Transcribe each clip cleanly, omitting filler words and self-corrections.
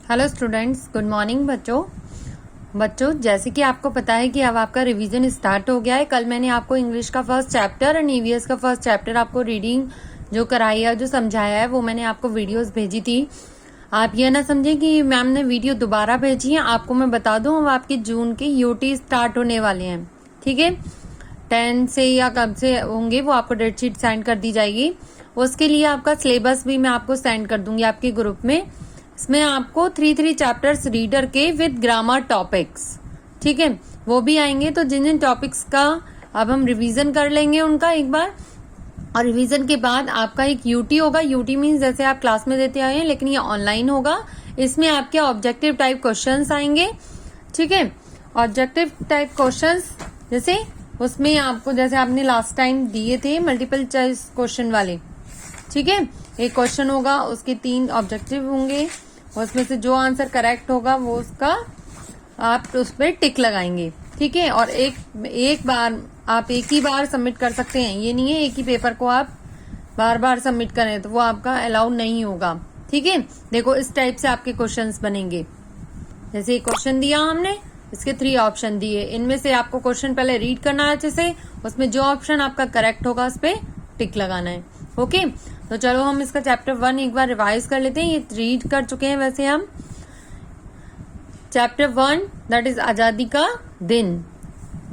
Hello students, good morning बच्चों जैसे कि आपको पता है कि अब आपका रिवीजन स्टार्ट हो गया है। कल मैंने आपको इंग्लिश का फर्स्ट चैप्टर एंड ईवीएस का फर्स्ट चैप्टर आपको रीडिंग जो कराई है, जो समझाया है, वो मैंने आपको वीडियोस भेजी थी। आप ये ना समझें कि मैम ने वीडियो दोबारा भेजी है। आपको मैं बता दूं, अब आपके जून के यूटी स्टार्ट होने वाले हैं, ठीक है। 10 से या कब से होंगे वो आपको डेट शीट सेंड कर दी जाएगी। उसके लिए आपका सिलेबस भी मैं आपको सेंड कर दूंगी आपके ग्रुप में। इसमें आपको 3 चैप्टर्स रीडर के विद ग्रामर टॉपिक्स, ठीक है, वो भी आएंगे। तो जिन जिन टॉपिक्स का अब हम रिवीजन कर लेंगे उनका एक बार, और रिवीजन के बाद आपका एक यूटी होगा। यूटी मीन्स जैसे आप क्लास में देते आए हैं, लेकिन ये ऑनलाइन होगा। इसमें आपके ऑब्जेक्टिव टाइप क्वेश्चंस आएंगे, ठीक है। ऑब्जेक्टिव टाइप क्वेश्चंस जैसे उसमें आपको, जैसे आपने लास्ट टाइम दिए थे मल्टीपल चॉइस क्वेश्चन वाले, ठीक है। एक क्वेश्चन होगा, उसके 3 ऑब्जेक्टिव होंगे, उसमें से जो आंसर करेक्ट होगा वो उसका आप उस पर टिक लगाएंगे, ठीक है। और एक बार आप एक ही बार सबमिट कर सकते हैं, ये नहीं है एक ही पेपर को आप बार बार सबमिट करें, तो वो आपका अलाउ नहीं होगा, ठीक है। देखो इस टाइप से आपके क्वेश्चंस बनेंगे। जैसे एक क्वेश्चन दिया हमने, इसके 3 ऑप्शन दिए, इनमें से आपको क्वेश्चन पहले रीड करना है अच्छे से, उसमें जो ऑप्शन आपका करेक्ट होगा उस पर टिक लगाना है, ओके। तो चलो हम इसका चैप्टर 1 एक बार रिवाइज कर लेते हैं। ये रीड कर चुके हैं वैसे हम। चैप्टर 1 दैट इज आजादी का दिन।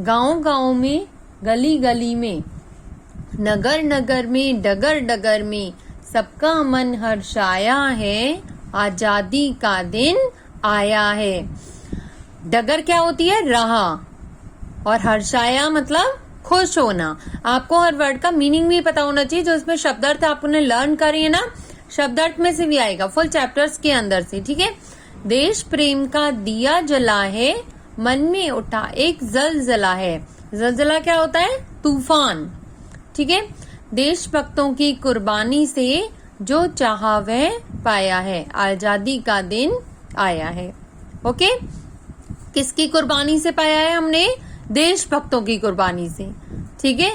गांव गांव में, गली गली में, नगर नगर में, डगर डगर में, सबका मन हर्षाया है, आजादी का दिन आया है। डगर क्या होती है? राह, और हर्षाया मतलब खुश होना। आपको हर वर्ड का मीनिंग भी पता होना चाहिए। जो इसमें शब्दार्थ आपने लर्न करी है ना, शब्दार्थ में से भी आएगा फुल चैप्टर्स के अंदर से, ठीक है। देश प्रेम का दिया जला है, मन में उठा एक जलजला है। जलजला क्या होता है? तूफान, ठीक है। देशभक्तों की कुर्बानी से जो चाहा वह पाया है, आजादी का दिन आया है, ओके। किसकी कुर्बानी से पाया है हमने? देशभक्तों की कुर्बानी से, ठीक है।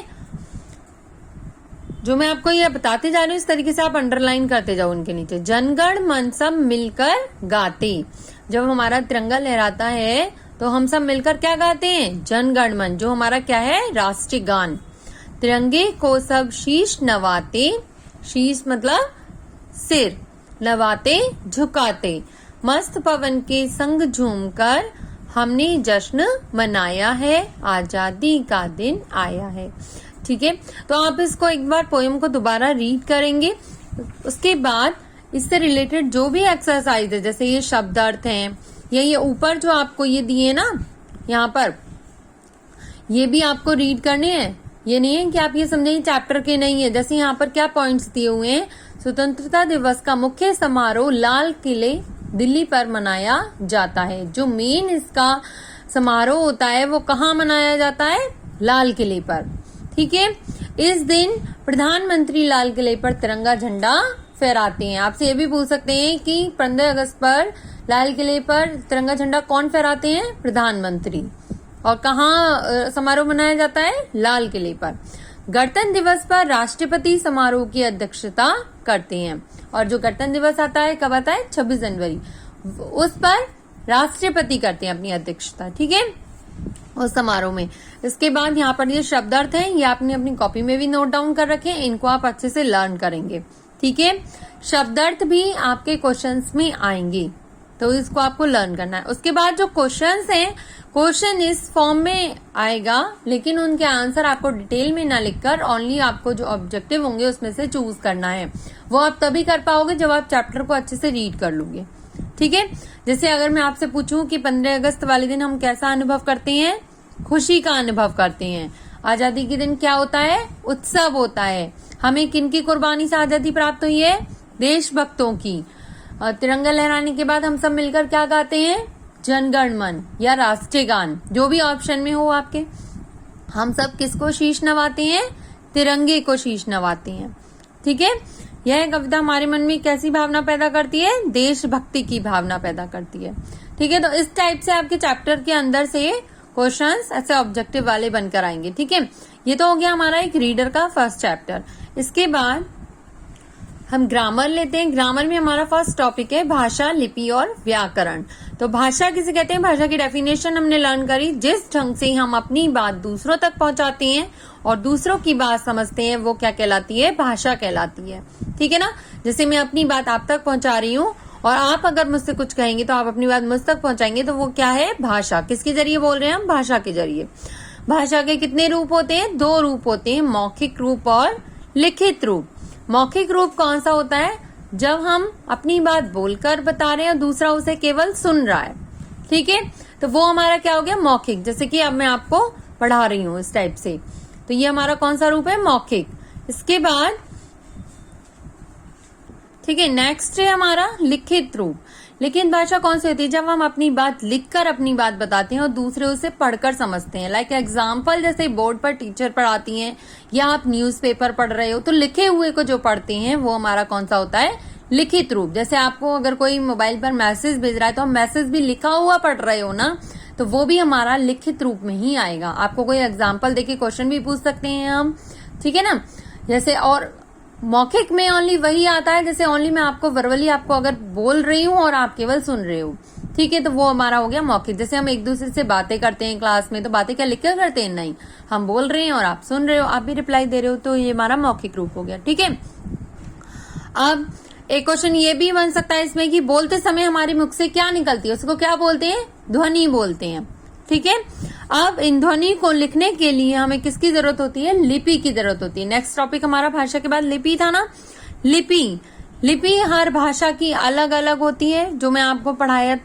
जो मैं आपको ये बताते जा रही हूँ, इस तरीके से आप अंडरलाइन करते जाओ उनके नीचे। जनगण मन सब मिलकर गाते। जब हमारा तिरंगा लहराता है तो हम सब मिलकर क्या गाते हैं? जनगण मन, जो हमारा क्या है? राष्ट्रीय गान। तिरंगे को सब शीश नवाते, शीश मतलब सिर, नवाते झुकाते। मस्त पवन के संग झूमकर हमने जश्न मनाया है, आजादी का दिन आया है, ठीक है। तो आप इसको एक बार पोएम को दोबारा रीड करेंगे। उसके बाद इससे रिलेटेड जो भी एक्सरसाइज है, जैसे ये शब्दार्थ हैं, या ये ऊपर जो आपको ये दिए ना यहाँ पर, ये भी आपको रीड करने हैं। ये नहीं है कि आप ये समझें चैप्टर के नहीं है। जैसे यहाँ पर क्या पॉइंट्स दिए हुए हैं? स्वतंत्रता दिवस का मुख्य समारोह लाल किले दिल्ली पर मनाया जाता है। जो मेन इसका समारोह होता है वो कहाँ मनाया जाता है? लाल किले पर, ठीक है। इस दिन प्रधानमंत्री लाल किले पर तिरंगा झंडा फहराते हैं। आपसे ये भी पूछ सकते हैं कि 15 अगस्त पर लाल किले पर तिरंगा झंडा कौन फहराते हैं? प्रधानमंत्री। और कहाँ समारोह मनाया जाता है? लाल किले पर। गणतंत्र दिवस पर राष्ट्रपति समारोह की अध्यक्षता करते हैं। और जो गणतंत्र दिवस आता है कब आता है? 26 जनवरी। उस पर राष्ट्रपति करते हैं अपनी अध्यक्षता, ठीक है, उस समारोह में। इसके बाद यहाँ पर ये शब्दार्थ हैं, ये आपने अपनी कॉपी में भी नोट डाउन कर रखे हैं। इनको आप अच्छे से लर्न करेंगे, ठीक है। शब्दार्थ भी आपके क्वेश्चंस में आएंगे, तो इसको आपको लर्न करना है। उसके बाद जो क्वेश्चंस हैं, क्वेश्चन इस फॉर्म में आएगा, लेकिन उनके आंसर आपको डिटेल में ना लिखकर ओनली आपको जो ऑब्जेक्टिव होंगे उसमें से चूज करना है। वो आप तभी कर पाओगे जब आप चैप्टर को अच्छे से रीड कर लोगे, ठीक है। जैसे अगर मैं आपसे पूछूं कि 15 अगस्त वाले दिन हम कैसा अनुभव करते हैं? खुशी का अनुभव करते हैं। आजादी के दिन क्या होता है? उत्सव होता है। हमें किनकी कुर्बानी से आजादी प्राप्त हुई है? देशभक्तों की। तिरंगा लहराने के बाद हम सब मिलकर क्या गाते हैं? जनगण मन या राष्ट्रीय गान, जो भी ऑप्शन में हो आपके। हम सब किसको शीश नवाते हैं? तिरंगे को शीश नवाते हैं, ठीक है। यह कविता हमारे मन में कैसी भावना पैदा करती है? देशभक्ति की भावना पैदा करती है, ठीक है। तो इस टाइप से आपके चैप्टर के अंदर से क्वेश्चंस ऐसे ऑब्जेक्टिव वाले बनकर आएंगे, ठीक है। ये तो हो गया हमारा एक रीडर का फर्स्ट चैप्टर। इसके बाद हम ग्रामर लेते हैं। ग्रामर में हमारा फर्स्ट टॉपिक है भाषा, लिपि और व्याकरण। तो भाषा किसे कहते हैं? भाषा की डेफिनेशन हमने लर्न करी, जिस ढंग से हम अपनी बात दूसरों तक पहुंचाते हैं और दूसरों की बात समझते हैं, वो क्या कहलाती है? भाषा कहलाती है। ठीक है ना? जैसे मैं अपनी बात आप तक पहुंचा रही हूँ और आप अगर मुझसे कुछ कहेंगे तो आप अपनी बात मुझ तक पहुंचाएंगे, तो वो क्या है? भाषा। किसके जरिए बोल रहे हैं हम? भाषा के जरिए। भाषा के कितने रूप होते हैं? 2 रूप होते हैं, मौखिक रूप और लिखित रूप। मौखिक रूप कौन सा होता है? जब हम अपनी बात बोलकर बता रहे हैं और दूसरा उसे केवल सुन रहा है। ठीक है, तो वो हमारा क्या हो गया? मौखिक। जैसे कि अब मैं आपको पढ़ा रही हूं इस टाइप से, तो ये हमारा कौन सा रूप है? मौखिक। इसके बाद ठीक है, नेक्स्ट है हमारा लिखित रूप। लिखित भाषा कौन सी होती है? जब हम अपनी बात लिखकर अपनी बात बताते हैं और दूसरे उसे पढ़कर समझते हैं। लाइक एग्जाम्पल, जैसे बोर्ड पर टीचर पढ़ाती हैं या आप न्यूज़पेपर पढ़ रहे हो, तो लिखे हुए को जो पढ़ते हैं वो हमारा कौन सा होता है? लिखित रूप। जैसे आपको अगर कोई मोबाइल पर मैसेज भेज रहा है तो हम मैसेज भी लिखा हुआ पढ़ रहे हो ना, तो वो भी हमारा लिखित रूप में ही आएगा। आपको कोई एग्जाम्पल देके क्वेश्चन भी पूछ सकते हैं हम। ठीक है ना? जैसे, और मौखिक में ओनली वही आता है जैसे ओनली मैं आपको वर्बली आपको अगर बोल रही हूँ और आप केवल सुन रहे हो। ठीक है, तो वो हमारा हो गया मौखिक। जैसे हम एक दूसरे से बातें करते हैं क्लास में, तो बातें क्या लिख कर करते हैं? नहीं, हम बोल रहे हैं और आप सुन रहे हो, आप भी रिप्लाई दे रहे हो, तो ये हमारा मौखिक रूप हो गया। ठीक है, अब एक क्वेश्चन ये भी बन सकता है इसमें कि बोलते समय हमारे मुख से क्या निकलती है, उसको क्या बोलते हैं? ध्वनि बोलते हैं। ठीक है, अब इन ध्वनि को लिखने के लिए हमें किसकी जरूरत होती है? लिपि की जरूरत होती है। नेक्स्ट टॉपिक हमारा भाषा के बाद लिपि था ना। लिपि हर भाषा की अलग अलग होती है, जो मैं आपको पढ़ाया,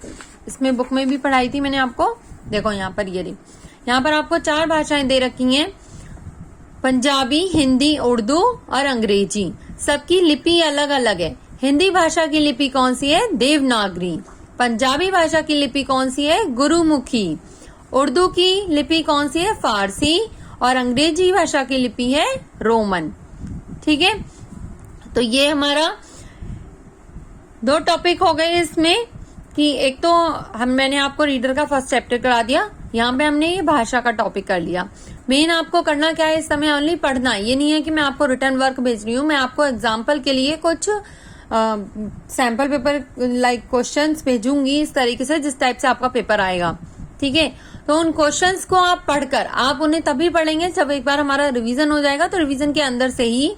इसमें बुक में भी पढ़ाई थी मैंने आपको। देखो यहाँ पर ये यहाँ पर आपको 4 भाषाएं दे रखी हैं, पंजाबी, हिंदी, उर्दू और अंग्रेजी। सबकी लिपि अलग अलग है। हिंदी भाषा की लिपि कौन सी है? देवनागरी। पंजाबी भाषा की लिपि कौन सी है? गुरुमुखी। उर्दू की लिपि कौन सी है? फारसी। और अंग्रेजी भाषा की लिपि है रोमन। ठीक है, तो ये हमारा 2 टॉपिक हो गए इसमें, कि एक तो मैंने आपको रीडर का फर्स्ट चैप्टर करा दिया, यहाँ पे हमने ये भाषा का टॉपिक कर लिया। मेन आपको करना क्या है इस समय? ओनली पढ़ना। ये नहीं है कि मैं आपको रिटर्न वर्क भेज रही हूँ, मैं आपको एग्जाम्पल के लिए कुछ सैंपल पेपर लाइक क्वेश्चंस भेजूंगी इस तरीके से, जिस टाइप से आपका पेपर आएगा। ठीक है, तो उन क्वेश्चंस को आप पढ़कर, आप उन्हें तभी पढ़ेंगे जब एक बार हमारा रिवीजन हो जाएगा। तो रिवीजन के अंदर से ही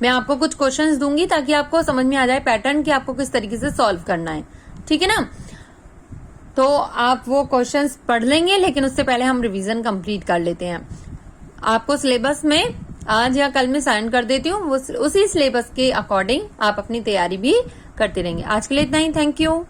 मैं आपको कुछ क्वेश्चंस दूंगी ताकि आपको समझ में आ जाए पैटर्न कि आपको किस तरीके से सॉल्व करना है। ठीक है ना? तो आप वो क्वेश्चंस पढ़ लेंगे, लेकिन उससे पहले हम रिवीजन कंप्लीट कर लेते हैं। आपको सिलेबस में आज या कल में साइन कर देती हूँ, उसी सिलेबस के अकॉर्डिंग आप अपनी तैयारी भी करते रहेंगे। आज के लिए इतना ही। Thank you.